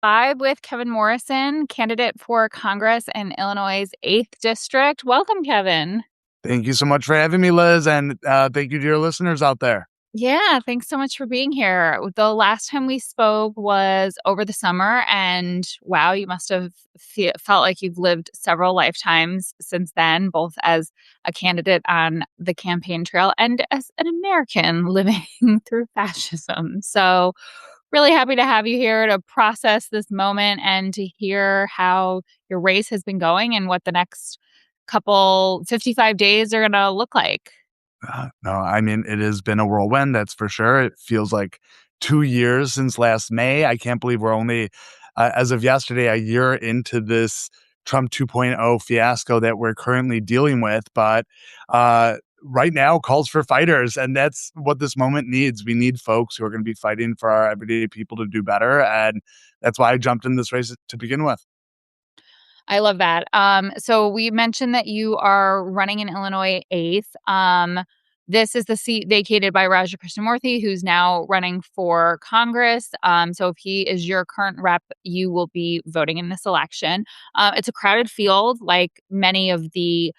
5 with Kevin Morrison, candidate for Congress in Illinois' 8th District. Welcome, Kevin. Thank you so much for having me, Liz, and thank you to your listeners out there. Yeah, thanks so much for being here. The last time we spoke was over the summer, and wow, you must have felt like you've lived several lifetimes since then, both as a candidate on the campaign trail and as an American living through fascism. So, really happy to have you here to process this moment and to hear how your race has been going and what the next couple 55 days are going to look like. No, I mean, it has been a whirlwind, that's for sure. It feels like 2 years since last May. I can't believe we're only, as of yesterday, a year into this Trump 2.0 fiasco that we're currently dealing with. But right now calls for fighters, and that's what this moment needs. We need folks who are going to be fighting for our everyday people to do better. And that's why I jumped in this race to begin with. I love that. So we mentioned that you are running in Illinois 8th. This is the seat vacated by Raja Krishnamurthy, who's now running for Congress. So if he is your current rep, you will be voting in this election. It's a crowded field, like many of the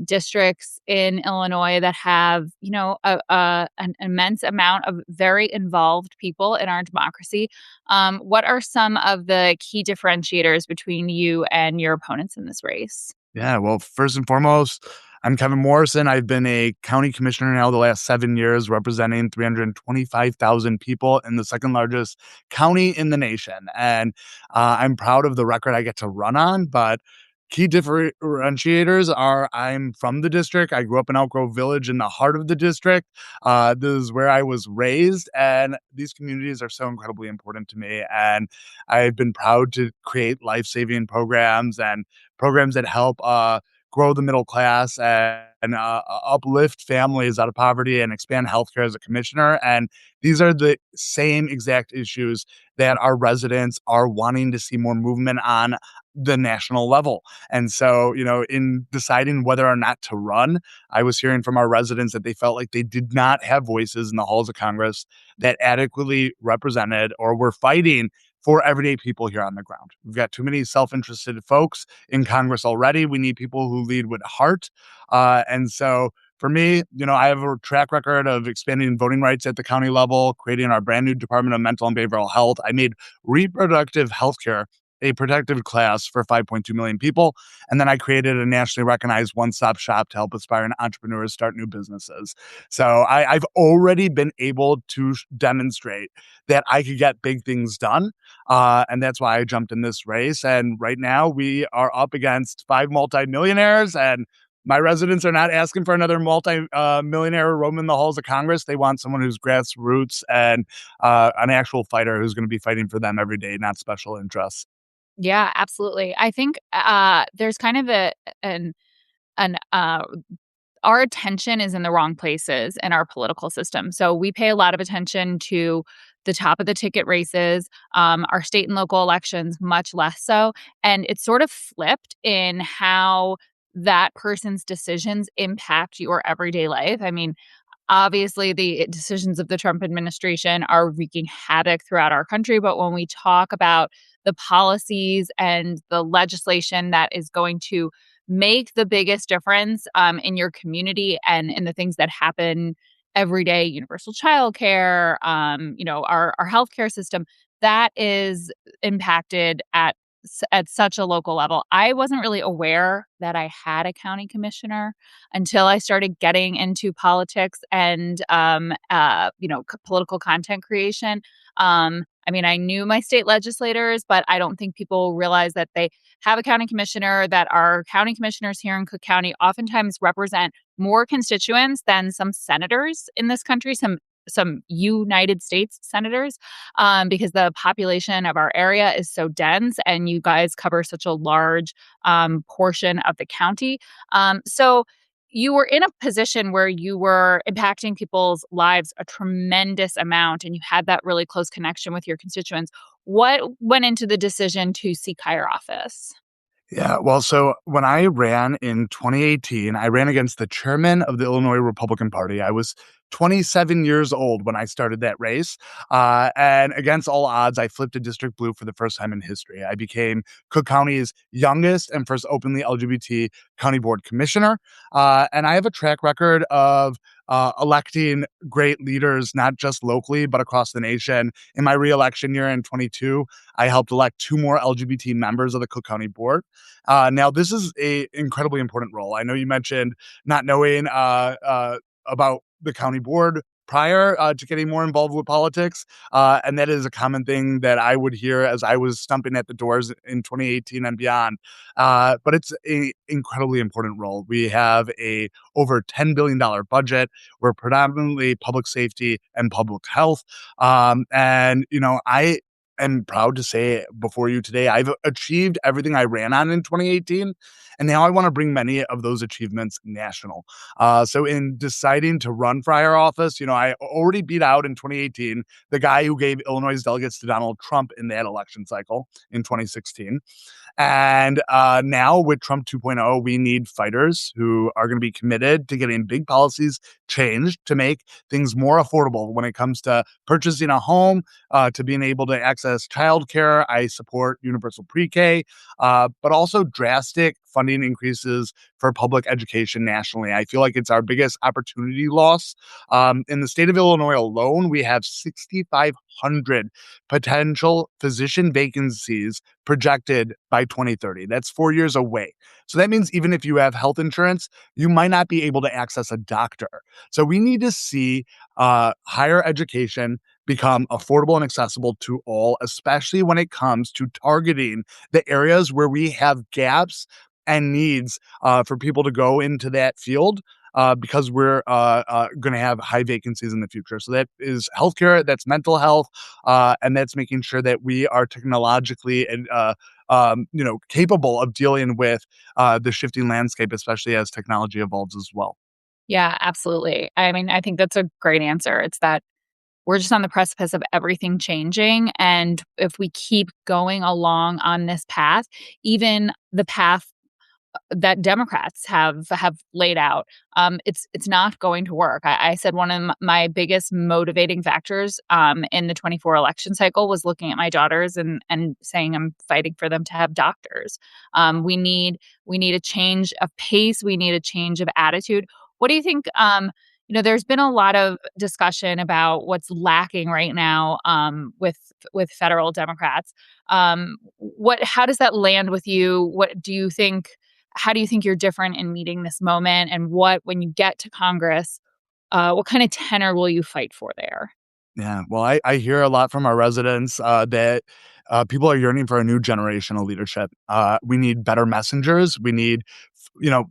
districts in Illinois that have, an immense amount of very involved people in our democracy. What are some of the key differentiators between you and your opponents in this race? Yeah, well, first and foremost, I'm Kevin Morrison. I've been a county commissioner now the last 7 years, representing 325,000 people in the second largest county in the nation. And I'm proud of the record I get to run on. But key differentiators are I'm from the district. I grew up in Elk Grove Village in the heart of the district. This is where I was raised. And these communities are so incredibly important to me. And I've been proud to create life-saving programs and programs that help grow the middle class and uplift families out of poverty and expand healthcare as a commissioner. And these are the same exact issues that our residents are wanting to see more movement on the national level. And so, in deciding whether or not to run, I was hearing from our residents that they felt like they did not have voices in the halls of Congress that adequately represented or were fighting for everyday people here on the ground. We've got too many self-interested folks in Congress already. We need people who lead with heart. And so for me, I have a track record of expanding voting rights at the county level, creating our brand new Department of Mental and Behavioral Health. I made reproductive health care a protected class for 5.2 million people. And then I created a nationally recognized one-stop shop to help aspiring entrepreneurs start new businesses. So I've already been able to demonstrate that I could get big things done. And that's why I jumped in this race. And right now we are up against 5 multimillionaires, and my residents are not asking for another multi-millionaire roaming the halls of Congress. They want someone who's grassroots and an actual fighter who's going to be fighting for them every day, not special interests. Yeah, absolutely. I think there's kind of an our attention is in the wrong places in our political system. So we pay a lot of attention to the top of the ticket races, our state and local elections, much less so. And it's sort of flipped in how that person's decisions impact your everyday life. I mean, obviously, the decisions of the Trump administration are wreaking havoc throughout our country. But when we talk about the policies and the legislation that is going to make the biggest difference in your community and in the things that happen every day, universal childcare, our healthcare system, that is impacted at such a local level. I wasn't really aware that I had a county commissioner until I started getting into politics and political content creation. I mean, I knew my state legislators, but I don't think people realize that they have a county commissioner, that our county commissioners here in Cook County oftentimes represent more constituents than some senators in this country, some United States senators, because the population of our area is so dense and you guys cover such a large portion of the county. So you were in a position where you were impacting people's lives a tremendous amount and you had that really close connection with your constituents. What went into the decision to seek higher office? Yeah, well, so when I ran in 2018, I ran against the chairman of the Illinois Republican Party. I was 27 years old when I started that race. And against all odds, I flipped a district blue for the first time in history. I became Cook County's youngest and first openly LGBT county board commissioner. And I have a track record of electing great leaders, not just locally, but across the nation. In my reelection year in 22, I helped elect 2 more LGBT members of the Cook County Board. Now, this is a incredibly important role. I know you mentioned not knowing about the county board prior to getting more involved with politics. And that is a common thing that I would hear as I was stumping at the doors in 2018 and beyond. But it's an incredibly important role. We have a over $10 billion budget. We're predominantly public safety and public health. And, I am proud to say before you today, I've achieved everything I ran on in 2018. And now I want to bring many of those achievements national. So in deciding to run for higher office, I already beat out in 2018 the guy who gave Illinois delegates to Donald Trump in that election cycle in 2016. And now with Trump 2.0, we need fighters who are going to be committed to getting big policies changed to make things more affordable when it comes to purchasing a home, to being able to access childcare. I support universal pre-K, but also drastic funding increases for public education nationally. I feel like it's our biggest opportunity loss. In the state of Illinois alone, we have 6,500 potential physician vacancies projected by 2030. That's 4 years away. So that means even if you have health insurance, you might not be able to access a doctor. So we need to see higher education become affordable and accessible to all, especially when it comes to targeting the areas where we have gaps and needs for people to go into that field. Because we're going to have high vacancies in the future. So that is healthcare, that's mental health, and that's making sure that we are technologically and capable of dealing with the shifting landscape, especially as technology evolves as well. Yeah, absolutely. I mean, I think that's a great answer. It's that we're just on the precipice of everything changing. And if we keep going along on this path, even the path that Democrats have laid out, it's not going to work. I said one of my biggest motivating factors in the 24 election cycle was looking at my daughters and saying I'm fighting for them to have doctors. We need a change of pace. We need a change of attitude. What do you think? There's been a lot of discussion about what's lacking right now with federal Democrats. How does that land with you? What do you think? How do you think you're different in meeting this moment? And when you get to Congress, what kind of tenor will you fight for there? Yeah, well, I hear a lot from our residents that people are yearning for a new generation of leadership. We need better messengers. We need, you know,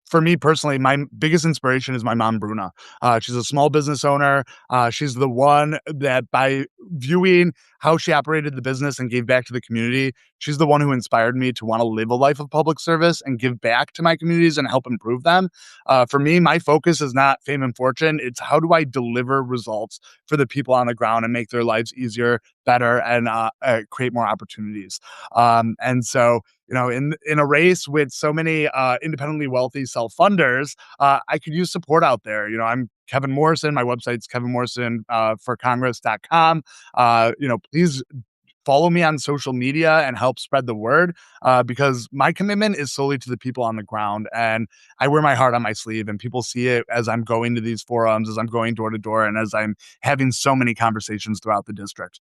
for me personally, my biggest inspiration is my mom, Bruna. She's a small business owner. She's the one that by viewing how she operated the business and gave back to the community, she's the one who inspired me to want to live a life of public service and give back to my communities and help improve them. For me, my focus is not fame and fortune. It's how do I deliver results for the people on the ground and make their lives easier, better, and create more opportunities. And so, in a race with so many independently wealthy self-funders, I could use support out there. I'm Kevin Morrison. My website's kevinmorrison for congress.com. Please follow me on social media and help spread the word, because my commitment is solely to the people on the ground. And I wear my heart on my sleeve, and people see it as I'm going to these forums, as I'm going door to door, and as I'm having so many conversations throughout the district.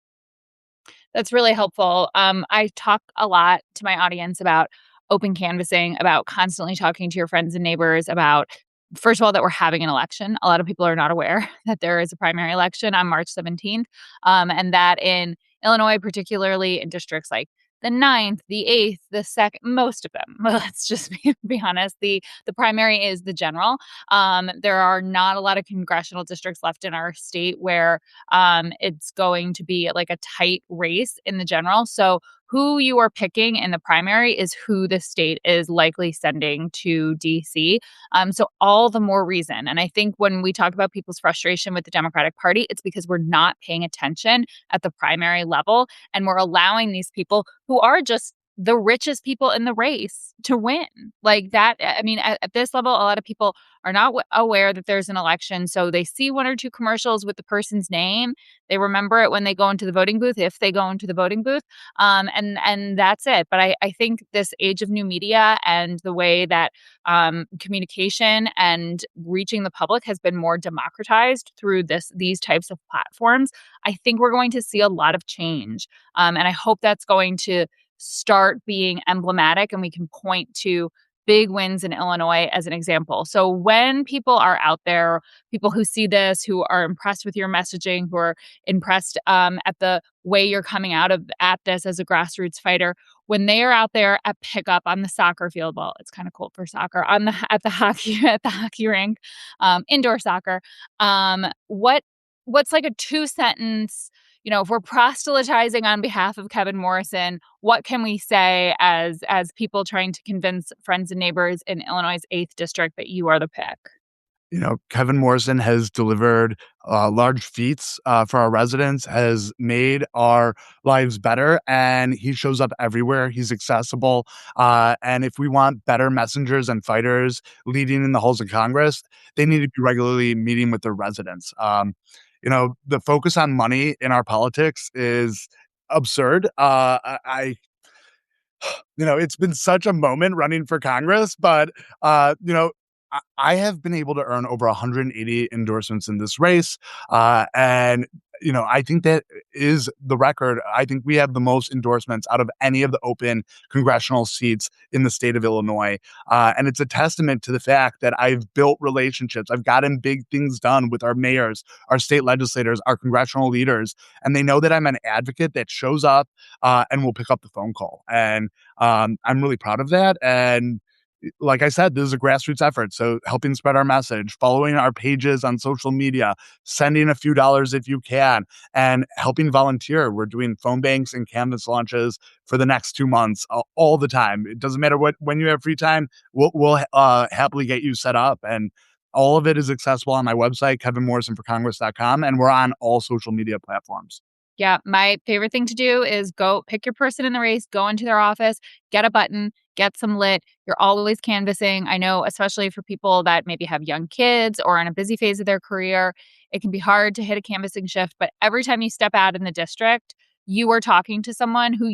That's really helpful. I talk a lot to my audience about open canvassing, about constantly talking to your friends and neighbors about, first of all, that we're having an election. A lot of people are not aware that there is a primary election on March 17th, and that in Illinois, particularly in districts like the ninth, the 8th, the second, most of them, let's just be honest, the primary is the general. There are not a lot of congressional districts left in our state where it's going to be like a tight race in the general. So who you are picking in the primary is who the state is likely sending to DC. So all the more reason. And I think when we talk about people's frustration with the Democratic Party, it's because we're not paying attention at the primary level, and we're allowing these people who are just the richest people in the race to win. Like that, I mean, at this level, a lot of people are not aware that there's an election. So they see one or two commercials with the person's name. They remember it when they go into the voting booth, if they go into the voting booth. And that's it. But I think this age of new media and the way that communication and reaching the public has been more democratized through these types of platforms, I think we're going to see a lot of change. And I hope that's going to start being emblematic and we can point to big wins in Illinois as an example. So when people are out there, people who see this, who are impressed with your messaging, who are impressed at the way you're coming out of at this as a grassroots fighter, when they are out there at pickup on the soccer field, well, it's kind of cold for soccer, on the at the hockey at the hockey rink, indoor soccer, what's like a 2 sentence, if we're proselytizing on behalf of Kevin Morrison, what can we say as people trying to convince friends and neighbors in Illinois' 8th district that you are the pick? Kevin Morrison has delivered large feats for our residents, has made our lives better, and he shows up everywhere. He's accessible. And if we want better messengers and fighters leading in the halls of Congress, they need to be regularly meeting with their residents. The focus on money in our politics is absurd. It's been such a moment running for Congress, but, I have been able to earn over 180 endorsements in this race. And, I think that is the record. I think we have the most endorsements out of any of the open congressional seats in the state of Illinois. And it's a testament to the fact that I've built relationships. I've gotten big things done with our mayors, our state legislators, our congressional leaders, and they know that I'm an advocate that shows up and will pick up the phone call. And I'm really proud of that. And like I said, this is a grassroots effort. So helping spread our message, following our pages on social media, sending a few dollars if you can, and helping volunteer. We're doing phone banks and canvas launches for the next 2 months all the time. It doesn't matter when you have free time, we'll happily get you set up. And all of it is accessible on my website, kevinmorrisonforcongress.com, and we're on all social media platforms. Yeah, my favorite thing to do is go pick your person in the race, go into their office, get a button, get some lit. You're always canvassing. I know, especially for people that maybe have young kids or in a busy phase of their career, it can be hard to hit a canvassing shift. But every time you step out in the district, you are talking to someone who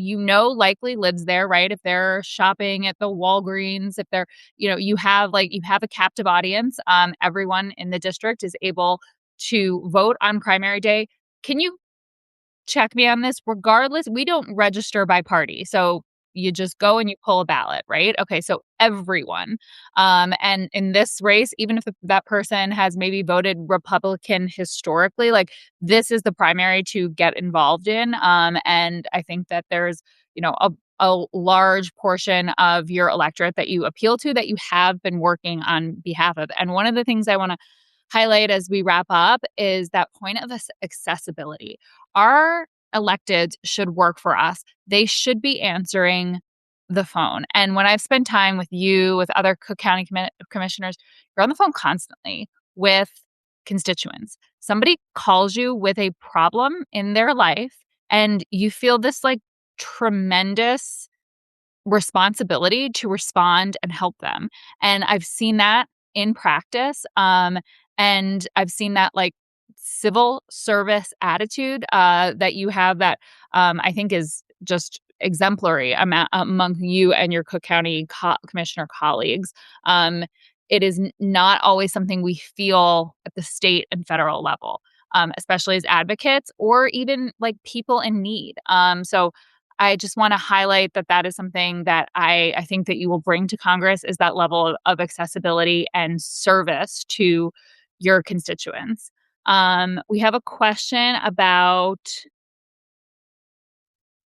likely lives there, right? If they're shopping at the Walgreens, if they're, you have a captive audience. Everyone in the district is able to vote on primary day. Can you check me on this? Regardless, we don't register by party. So you just go and you pull a ballot, right? Okay, so everyone. And in this race, even if that person has maybe voted Republican historically, like this is the primary to get involved in. And I think that there's, a large portion of your electorate that you appeal to that you have been working on behalf of. And one of the things I want to highlight as we wrap up is that point of accessibility. Our electeds should work for us. They should be answering the phone. And when I've spent time with you, with other Cook County commissioners, you're on the phone constantly with constituents. Somebody calls you with a problem in their life, and you feel this like tremendous responsibility to respond and help them. And I've seen that in practice. And I've seen that like civil service attitude that you have that I think is just exemplary among you and your Cook County commissioner colleagues. It is not always something we feel at the state and federal level, especially as advocates or even like people in need. So I just want to highlight that is something that I think that you will bring to Congress is that level of accessibility and service to your constituents. We have a question about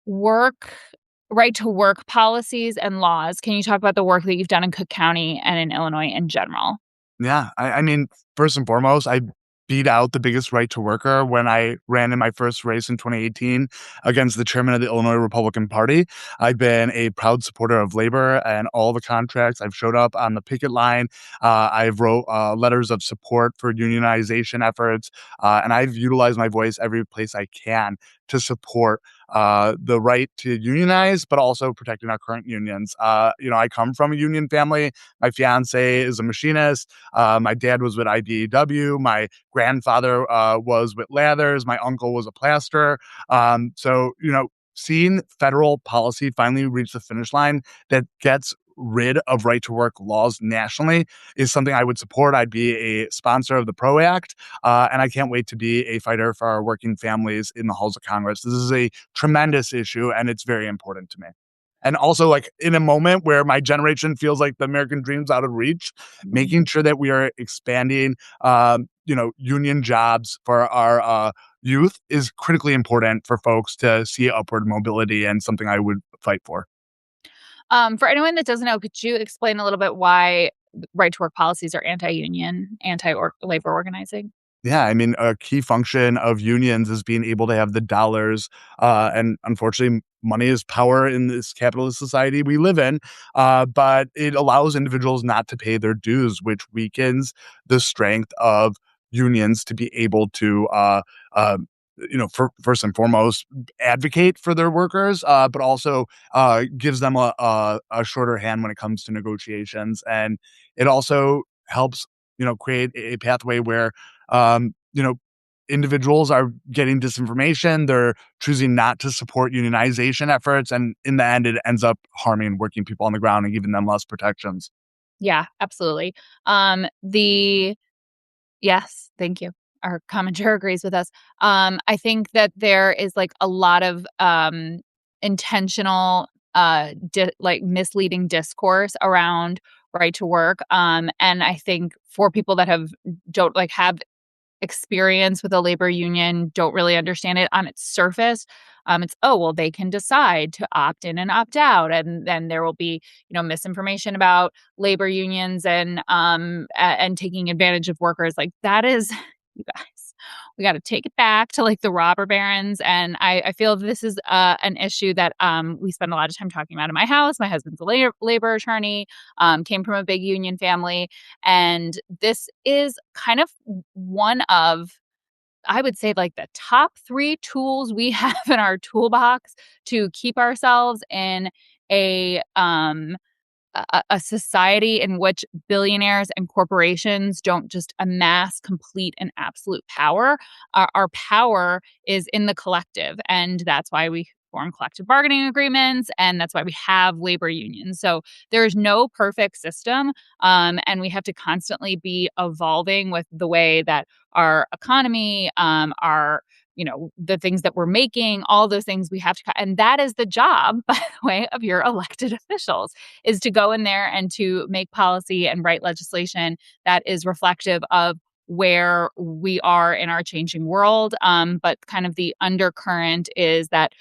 right to work policies and laws. Can you talk about the work that you've done in Cook County and in Illinois in general? Yeah, I mean, first and foremost, I beat out the biggest right to worker when I ran in my first race in 2018 against the chairman of the Illinois Republican Party. I've been a proud supporter of labor and all the contracts. I've showed up on the picket line. I've wrote letters of support for unionization efforts, and I've utilized my voice every place I can to support the right to unionize, but also protecting our current unions. I come from a union family. My fiance is a machinist. My dad was with IBEW. My grandfather was with Lathers. My uncle was a plasterer. Seeing federal policy finally reach the finish line that gets rid of right to work laws nationally is something I would support. I'd be a sponsor of the PRO Act, and I can't wait to be a fighter for our working families in the halls of Congress. This is a tremendous issue, and it's very important to me. And also, like in a moment where my generation feels like the American dream's out of reach, making sure that we are expanding, union jobs for our youth is critically important for folks to see upward mobility and something I would fight for. For anyone that doesn't know, could you explain a little bit why right to work policies are anti-union, anti-labor organizing? Yeah, I mean, a key function of unions is being able to have the dollars, and unfortunately, money is power in this capitalist society we live in. But it allows individuals not to pay their dues, which weakens the strength of unions to be able to, first and foremost, advocate for their workers, but also gives them a shorter hand when it comes to negotiations, and it also helps create a pathway where um, you know, individuals are getting disinformation. They're choosing not to support unionization efforts. And in the end, it ends up harming working people on the ground and giving them less protections. Yeah, absolutely. The Yes, thank you. Our commenter agrees with us. I think that there is like a lot of intentional, like misleading discourse around right to work. And I think for people that don't like have experience with a labor union, don't really understand it on its surface. It's, oh, well, they can decide to opt in and opt out. And then there will be, misinformation about labor unions and taking advantage of workers. Like that is, you guys, we got to take it back to like the robber barons. And I feel this is an issue that we spend a lot of time talking about in my house. My husband's a labor attorney, came from a big union family. And this is kind of one of, I would say, like the top three tools we have in our toolbox to keep ourselves in a a society in which billionaires and corporations don't just amass complete and absolute power. Our power is in the collective. And that's why we form collective bargaining agreements. And that's why we have labor unions. So there is no perfect system. And we have to constantly be evolving with the way that our economy, the things that we're making, all those things we have to, and that is the job, by the way, of your elected officials, is to go in there and to make policy and write legislation that is reflective of where we are in our changing world. But kind of the undercurrent is that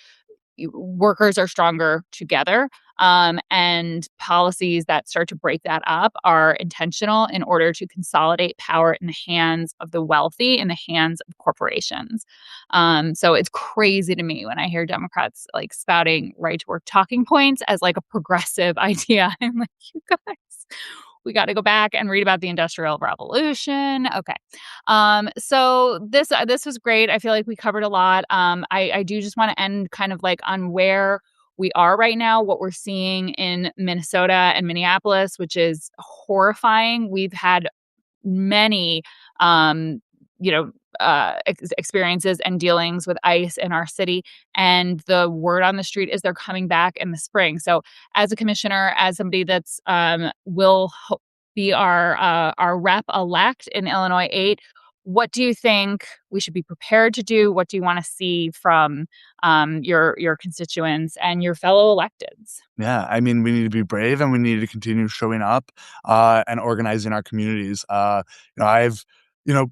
workers are stronger together. And policies that start to break that up are intentional in order to consolidate power in the hands of the wealthy, in the hands of corporations. So it's crazy to me when I hear Democrats like spouting right to work talking points as like a progressive idea. I'm like, you guys, we got to go back and read about the Industrial Revolution. Okay. So this was great. I feel like we covered a lot. I do just want to end kind of like on where we are right now, what we're seeing in Minnesota and Minneapolis, which is horrifying. We've had many, um, experiences and dealings with ICE in our city. And the word on the street is they're coming back in the spring. So, as a commissioner, as somebody that's will be our rep elect in Illinois 8, what do you think we should be prepared to do? What do you want to see from your constituents and your fellow electeds? Yeah, I mean, we need to be brave and we need to continue showing up and organizing our communities. I've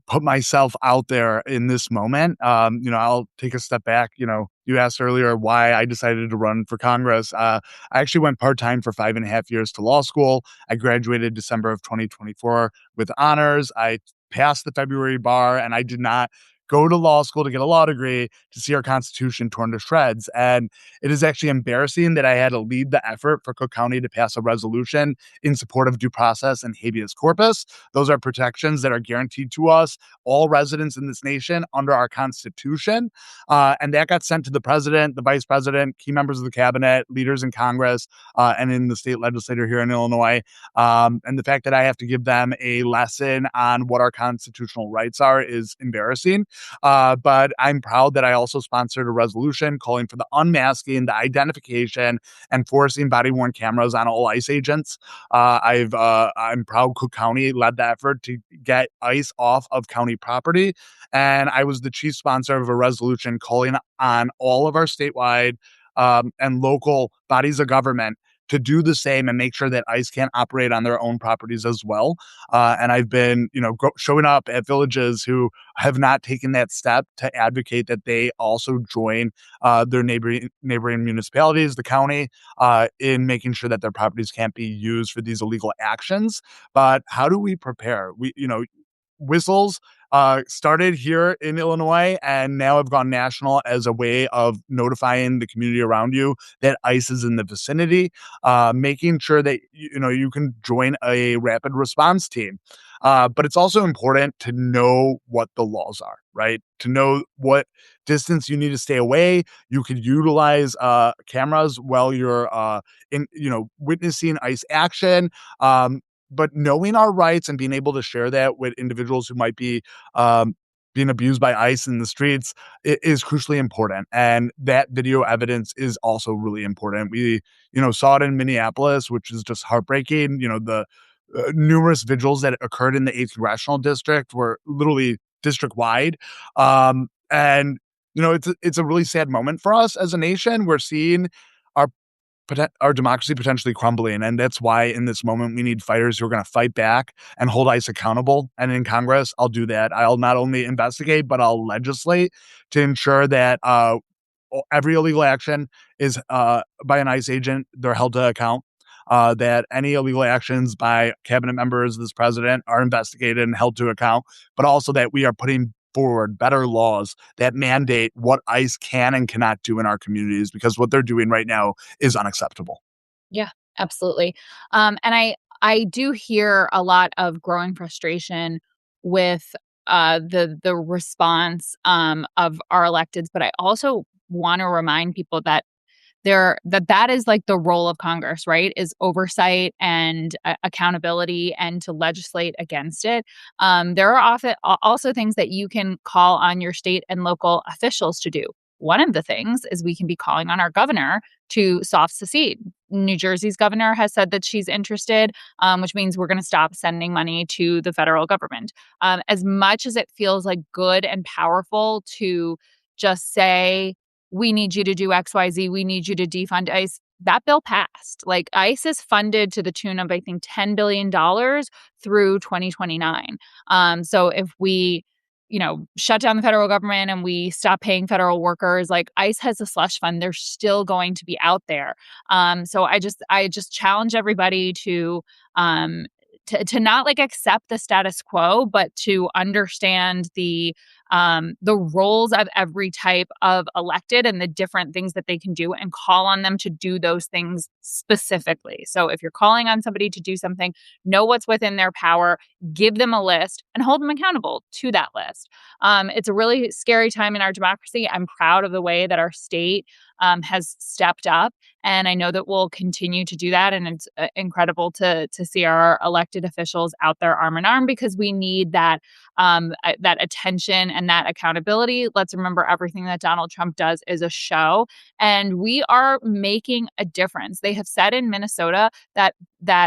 put myself out there in this moment. I'll take a step back. You asked earlier why I decided to run for Congress. I actually went part time for 5.5 years to law school. I graduated December of 2024 with honors. I passed the February bar, and I did not go to law school to get a law degree to see our Constitution torn to shreds. And it is actually embarrassing that I had to lead the effort for Cook County to pass a resolution in support of due process and habeas corpus. Those are protections that are guaranteed to us, all residents in this nation, under our Constitution. And that got sent to the president, the vice president, key members of the cabinet, leaders in Congress, and in the state legislature here in Illinois. And the fact that I have to give them a lesson on what our constitutional rights are is embarrassing. But I'm proud that I also sponsored a resolution calling for the unmasking, the identification, and forcing body-worn cameras on all ICE agents. I'm proud Cook County led the effort to get ICE off of county property, and I was the chief sponsor of a resolution calling on all of our statewide and local bodies of government to do the same and make sure that ICE can't operate on their own properties as well. And I've been, showing up at villages who have not taken that step to advocate that they also join their neighboring municipalities, the county, in making sure that their properties can't be used for these illegal actions. But how do we prepare? Whistles started here in Illinois and now have gone national as a way of notifying the community around you that ICE is in the vicinity, making sure that you can join a rapid response team. But it's also important to know what the laws are, right? To know what distance you need to stay away. You could utilize cameras while you're witnessing ICE action. But knowing our rights and being able to share that with individuals who might be being abused by ICE in the streets is crucially important. And that video evidence is also really important. We, saw it in Minneapolis, which is just heartbreaking. The numerous vigils that occurred in the 8th Congressional District were literally district wide. And, it's a really sad moment for us as a nation. We're seeing our democracy potentially crumbling. And that's why in this moment, we need fighters who are going to fight back and hold ICE accountable. And in Congress, I'll do that. I'll not only investigate, but I'll legislate to ensure that every illegal action is by an ICE agent, they're held to account. That any illegal actions by cabinet members of this president are investigated and held to account, but also that we are putting forward better laws that mandate what ICE can and cannot do in our communities, because what they're doing right now is unacceptable. Yeah, absolutely. And I do hear a lot of growing frustration with the response of our electeds, but I also want to remind people that that is like the role of Congress, right? Is oversight and accountability and to legislate against it. There are often also things that you can call on your state and local officials to do. One of the things is we can be calling on our governor to soft secede. New Jersey's governor has said that she's interested, which means we're going to stop sending money to the federal government. As much as it feels like good and powerful to just say, we need you to do XYZ, we need you to defund ICE. That bill passed. Like ICE is funded to the tune of, I think, $10 billion through 2029. So if we, shut down the federal government and we stop paying federal workers, like ICE has a slush fund. They're still going to be out there. So I just challenge everybody to not like accept the status quo, but to understand the roles of every type of elected and the different things that they can do and call on them to do those things specifically. So if you're calling on somebody to do something, know what's within their power, give them a list and hold them accountable to that list. It's a really scary time in our democracy. I'm proud of the way that our state has stepped up. And I know that we'll continue to do that. And it's incredible to see our elected officials out there arm in arm, because we need that attention and that accountability. Let's remember, everything that Donald Trump does is a show, and we are making a difference. They have said in Minnesota that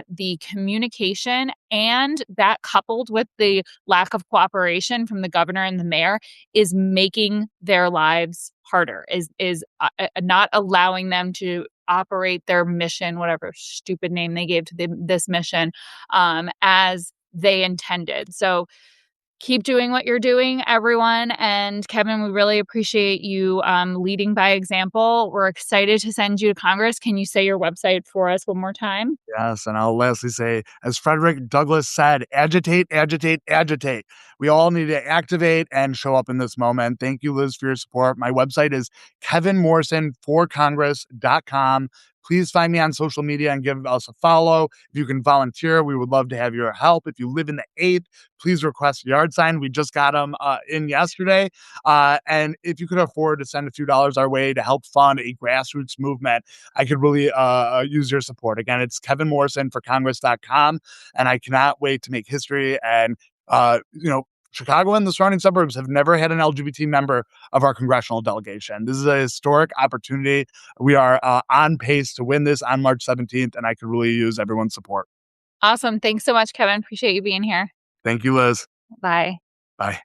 the communication, and that coupled with the lack of cooperation from the governor and the mayor, is making their lives harder, is not allowing them to operate their mission, whatever stupid name they gave to this mission, as they intended. So Keep doing what you're doing, everyone. And Kevin, we really appreciate you leading by example. We're excited to send you to Congress. Can you say your website for us one more time? Yes, and I'll lastly say, as Frederick Douglass said, agitate, agitate, agitate. We all need to activate and show up in this moment. Thank you, Liz, for your support. My website is kevinmorrisonforcongress.com. Please find me on social media and give us a follow. If you can volunteer, we would love to have your help. If you live in the 8th, please request a yard sign. We just got them in yesterday. And if you could afford to send a few dollars our way to help fund a grassroots movement, I could really use your support. Again, it's kevinmorrisonforcongress.com. And I cannot wait to make history. And, Chicago and the surrounding suburbs have never had an LGBT member of our congressional delegation. This is a historic opportunity. We are on pace to win this on March 17th, and I could really use everyone's support. Awesome. Thanks so much, Kevin. Appreciate you being here. Thank you, Liz. Bye. Bye.